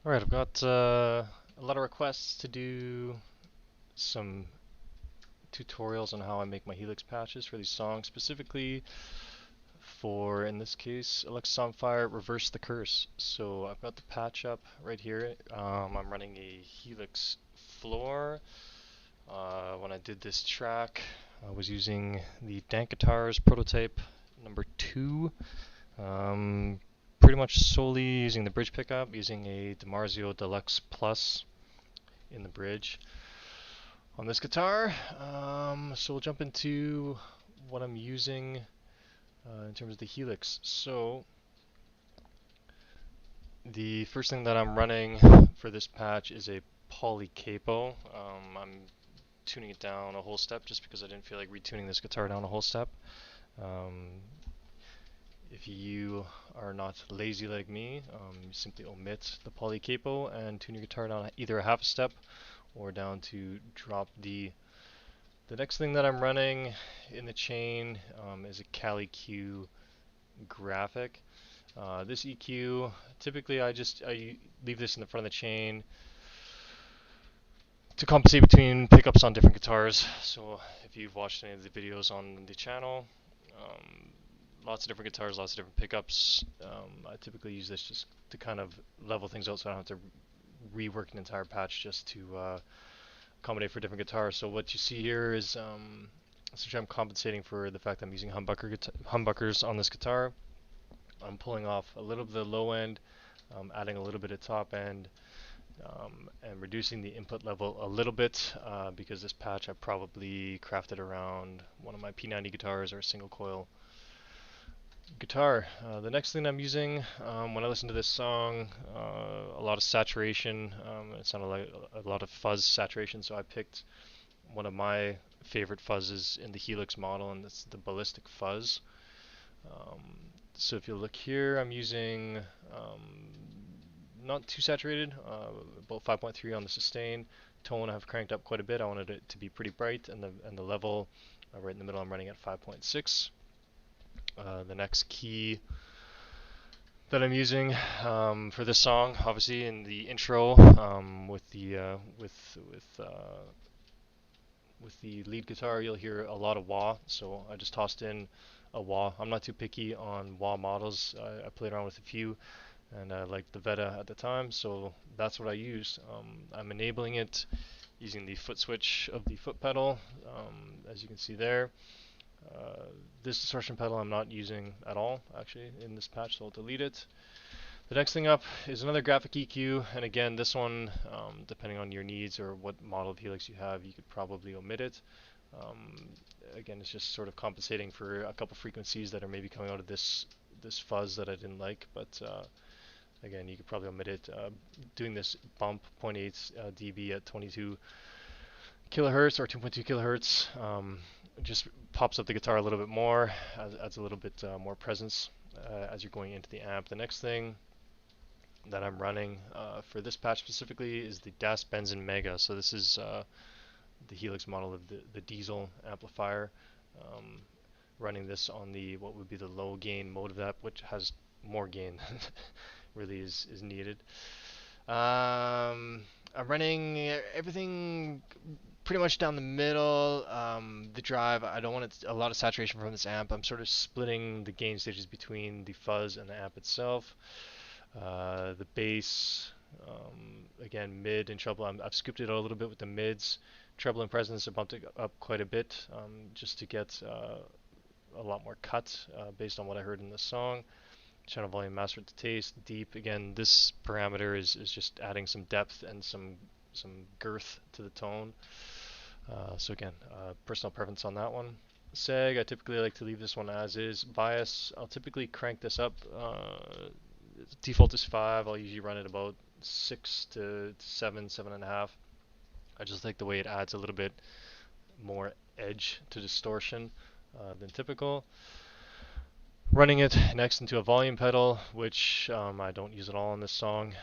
Alright, I've got a lot of requests to do some tutorials on how I make my Helix patches for these songs, specifically for, in this case, Alexisonfire Reverse The Curse. So I've got the patch up right here. I'm running a Helix floor. When I did this track, I was using the Dank Guitars prototype number 2. Pretty much solely using the bridge pickup, using a DiMarzio Deluxe Plus in the bridge on this guitar. So we'll jump into what I'm using in terms of the Helix. So the first thing that I'm running for this patch is a poly capo. I'm tuning it down a whole step just because I didn't feel like retuning this guitar down a whole step. If you are not lazy like me, simply omit the poly capo and tune your guitar down either a half a step or down to drop D. The next thing that I'm running in the chain is a Cali Q graphic. This EQ, typically I leave this in the front of the chain to compensate between pickups on different guitars. So if you've watched any of the videos on the channel, lots of different guitars, lots of different pickups. I typically use this just to kind of level things out so I don't have to rework an entire patch just to accommodate for different guitars. So what you see here is essentially I'm compensating for the fact I'm using humbuckers on this guitar. I'm pulling off a little bit of the low end, adding a little bit of top end, and reducing the input level a little bit because this patch I probably crafted around one of my P90 guitars or a single coil guitar. The next thing I'm using when I listen to this song, a lot of saturation. It sounded like a lot of fuzz saturation, so I picked one of my favorite fuzzes in the Helix model, and it's the ballistic fuzz. So if you look here, I'm using not too saturated, about 5.3 on the sustain. Tone I've cranked up quite a bit. I wanted it to be pretty bright, and the level right in the middle I'm running at 5.6. The next key that I'm using for this song, obviously in the intro, with the lead guitar, you'll hear a lot of wah. So I just tossed in a wah. I'm not too picky on wah models. I played around with a few, and I liked the Veta at the time, so that's what I used. I'm enabling it using the foot switch of the foot pedal, as you can see there. This distortion pedal I'm not using at all actually in this patch, so I'll delete it. The next thing up is another graphic EQ, and again this one, depending on your needs or what model of Helix you have, you could probably omit it. Again, it's just sort of compensating for a couple frequencies that are maybe coming out of this fuzz that I didn't like, but again, you could probably omit it. Doing this bump 0.8 dB at 22 kilohertz or 2.2 kilohertz just pops up the guitar a little bit more, adds a little bit more presence as you're going into the amp. The next thing that I'm running for this patch specifically is the Das Benzin Mega. So this is the Helix model of the diesel amplifier. Running this on the what would be the low gain mode of that, which has more gain than really is needed. I'm running everything pretty much down the middle. The drive, I don't want a lot of saturation from this amp. I'm sort of splitting the gain stages between the fuzz and the amp itself. The bass, again, mid and treble, I've scooped it out a little bit with the mids. Treble and presence, I bumped it up quite a bit just to get a lot more cut based on what I heard in the song. Channel volume mastered to taste. Deep, again, this parameter is just adding some depth and some girth to the tone. So again, personal preference on that one. Seg, I typically like to leave this one as is. Bias, I'll typically crank this up. Default is 5. I'll usually run it about 6 to 7, 7.5. I just like the way it adds a little bit more edge to distortion than typical. Running it next into a volume pedal, which I don't use at all on this song.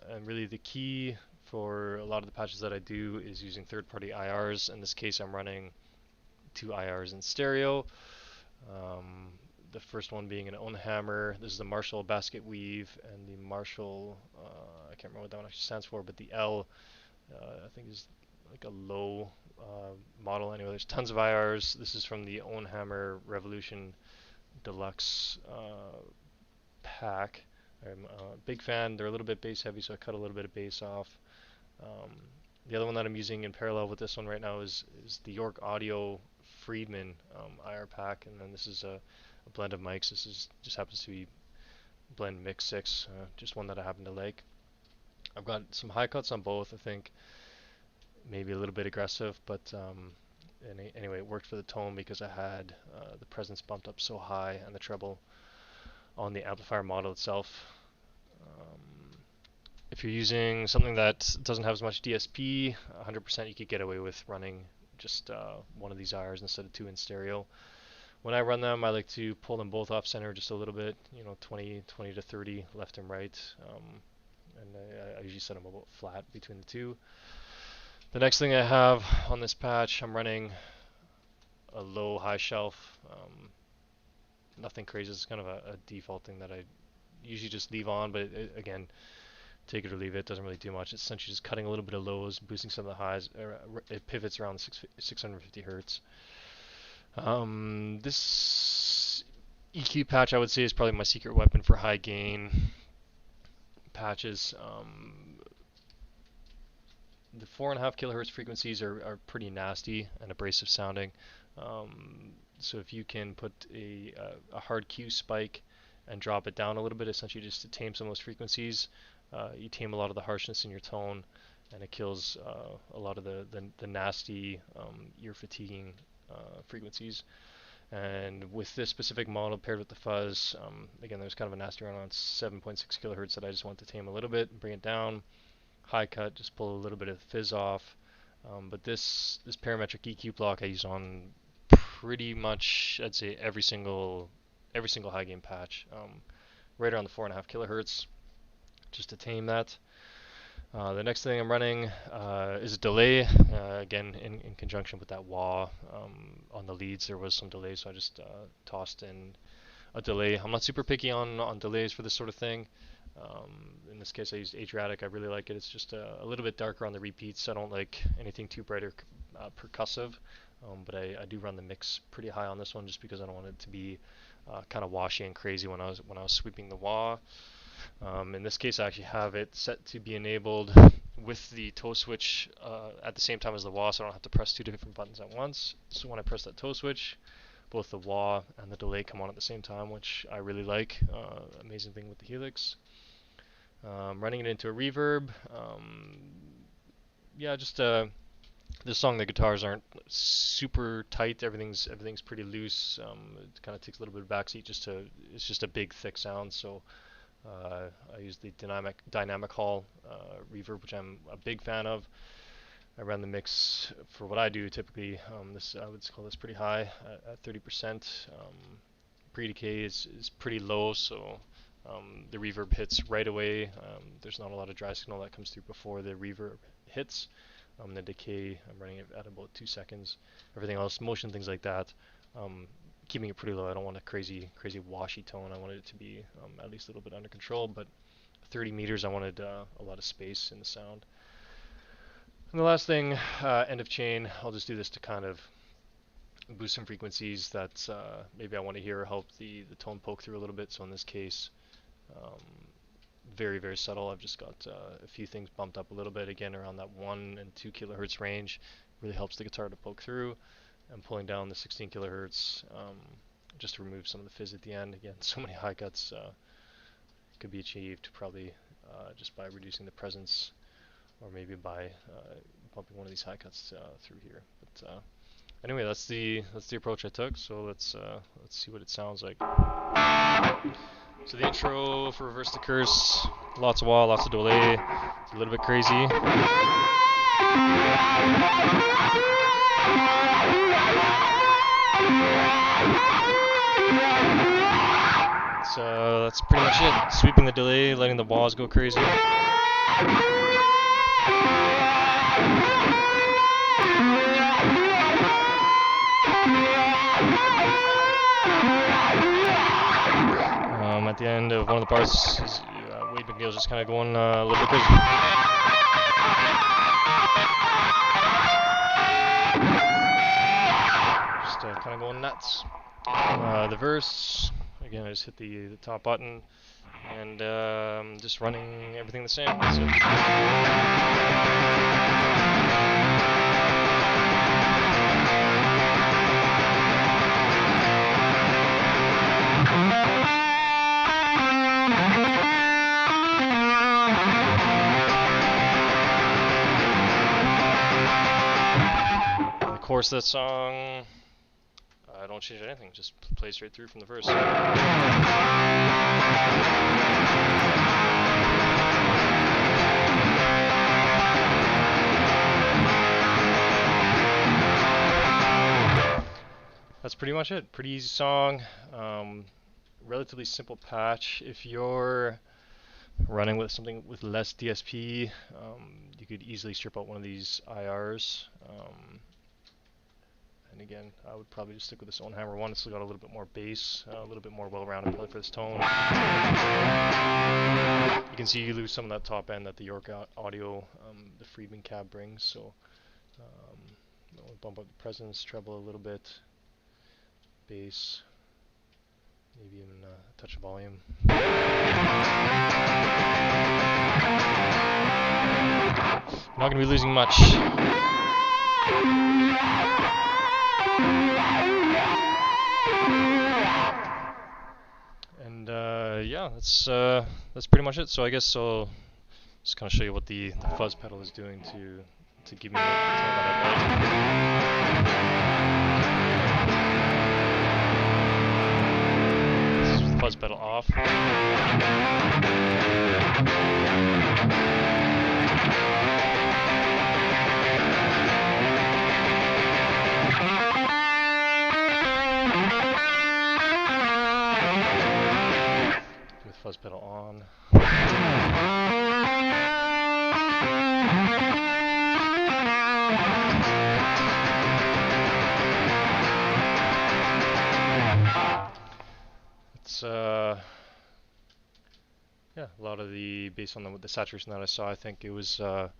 And really the key for a lot of the patches that I do is using third-party IRs. In this case, I'm running 2 IRs in stereo. The first one being an own hammer. This is the Marshall basket weave, and the Marshall, I can't remember what that one actually stands for, but the L, I think is like a low model. Anyway, there's tons of IRs. This is from the Own Hammer Revolution Deluxe pack. I'm a big fan. They're a little bit bass heavy, so I cut a little bit of bass off. The other one that I'm using in parallel with this one right now is the York Audio Friedman IR pack, and then this is a blend of mics. This is just happens to be blend mix 6, just one that I happen to like. I've got some high cuts on both. I think maybe a little bit aggressive, but anyway, it worked for the tone because I had the presence bumped up so high and the treble on the amplifier model itself. If you're using something that doesn't have as much DSP, 100% you could get away with running just one of these IRs instead of 2 in stereo. When I run them, I like to pull them both off center just a little bit, 20 to 30 left and right, and I usually set them about flat between the two. The next thing I have on this patch, I'm running a low high shelf, nothing crazy. It's kind of a default thing that I usually just leave on, but again, take it or leave it, doesn't really do much. It's essentially just cutting a little bit of lows, boosting some of the highs. It pivots around 650 hertz. This EQ patch, I would say, is probably my secret weapon for high gain patches. The 4.5 kilohertz frequencies are pretty nasty and abrasive sounding. So if you can put a hard Q spike and drop it down a little bit, essentially just to tame some of those frequencies, you tame a lot of the harshness in your tone, and it kills a lot of the nasty ear fatiguing frequencies. And with this specific model paired with the fuzz, again, there's kind of a nasty run on 7.6 kilohertz that I just want to tame a little bit and bring it down. High cut, just pull a little bit of the fizz off. But this parametric EQ block I use on pretty much, I'd say, every single high gain patch, right around the 4.5 kilohertz, just to tame that. The next thing I'm running is a delay, again in conjunction with that wah. On the leads there was some delay, so I just tossed in a delay. I'm not super picky on delays for this sort of thing. In this case I used Adriatic. I really like it. It's just a little bit darker on the repeats. I don't like anything too bright or percussive, but I do run the mix pretty high on this one just because I don't want it to be kind of washy and crazy when I was sweeping the wah. In this case I actually have it set to be enabled with the toe switch at the same time as the wah, so I don't have to press 2 different buttons at once. So when I press that toe switch, both the wah and the delay come on at the same time, which I really like. Amazing thing with the Helix. Running it into a reverb. Yeah, just this song the guitars aren't super tight. Everything's pretty loose. It kind of takes a little bit of backseat. It's just a big thick sound. So I use the dynamic hall reverb, which I'm a big fan of. I ran the mix for what I do typically. I would call this pretty high at 30%. Pre-decay is pretty low, so the reverb hits right away. There's not a lot of dry signal that comes through before the reverb hits. The decay, I'm running it at about 2 seconds. Everything else, motion, things like that, keeping it pretty low. I don't want a crazy washy tone. I wanted it to be at least a little bit under control, but 30 meters, I wanted a lot of space in the sound. And the last thing, end of chain, I'll just do this to kind of boost some frequencies that maybe I want to hear, help the tone poke through a little bit. So in this case, very, very subtle. I've just got a few things bumped up a little bit, again around that 1 and 2 kilohertz range. Really helps the guitar to poke through. I'm pulling down the 16 kilohertz just to remove some of the fizz at the end. Again, so many high cuts could be achieved probably just by reducing the presence, or maybe by bumping one of these high cuts through here. But anyway, that's the approach I took. So let's see what it sounds like. So the intro for Reverse the Curse, lots of wah, lots of delay, it's a little bit crazy. So that's pretty much it. Sweeping the delay, letting the wahs go crazy. at the end of one of the parts, Wade McNeil's just kind of going a little bit crazy. Just kind of going nuts. The verse, again, I just hit the top button, and just running everything the same. That's it. Of course, that song, I don't change anything, just play straight through from the verse. That's pretty much it. Pretty easy song, relatively simple patch. If you're running with something with less DSP, you could easily strip out one of these IRs. And again, I would probably just stick with this Ownhammer one. It's still got a little bit more bass, a little bit more well-rounded play for this tone. You can see you lose some of that top end that the York Audio, the Friedman cab brings. So we'll bump up the presence, treble a little bit, bass, maybe even a touch of volume. Not going to be losing much. And yeah, that's pretty much it. So I guess I'll just kind of show you what the fuzz pedal is doing to give me the tone that I like. This is the fuzz pedal off. Fuzz pedal on. It's yeah, a lot of the based on the saturation that I saw, I think it was they're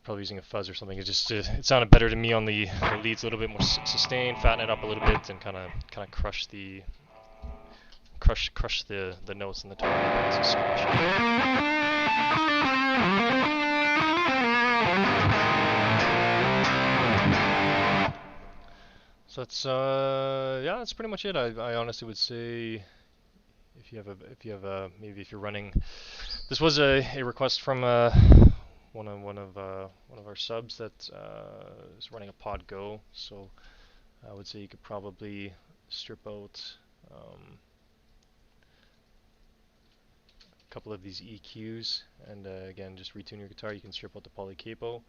probably using a fuzz or something. It just it sounded better to me on the leads, a little bit more sustained, fatten it up a little bit, and kind of crush the notes in the tone. So that's yeah, that's pretty much it. I honestly would say if you have a maybe if you're running, this was a request from one of our subs that is running a Pod Go. So I would say you could probably strip out couple of these EQs, and again, just retune your guitar. You can strip out the poly capo,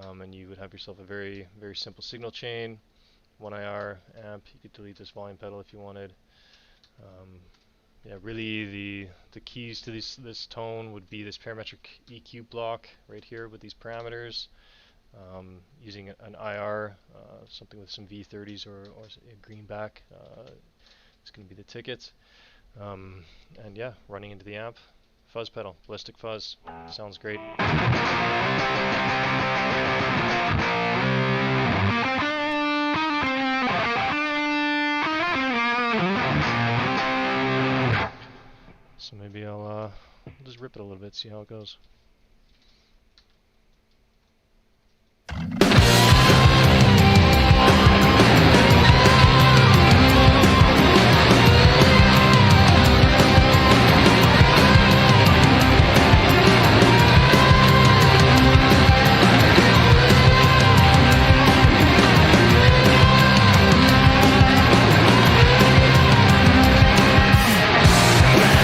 and you would have yourself a very simple signal chain, 1 IR amp. You could delete this volume pedal if you wanted. Yeah, really the keys to this tone would be this parametric EQ block right here with these parameters. Using an IR, something with some V30s or a greenback, it's going to be the ticket. And yeah, running into the amp, fuzz pedal, ballistic fuzz, sounds great. So maybe I'll just rip it a little bit, see how it goes.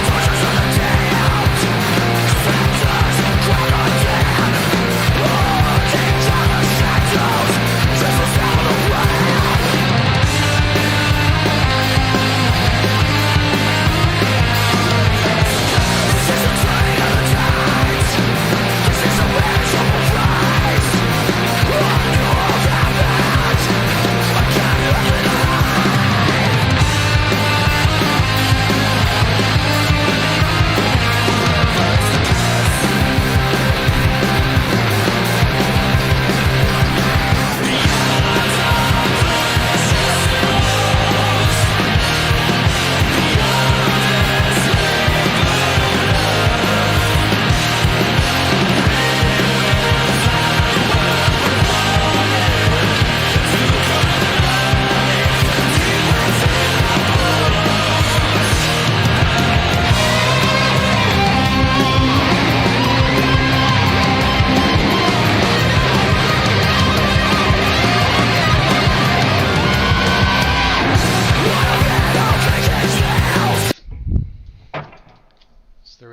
Torches of the day out,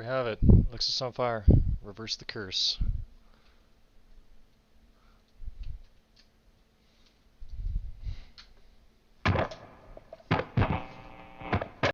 we have it. Alexisonfire Reverse the Curse.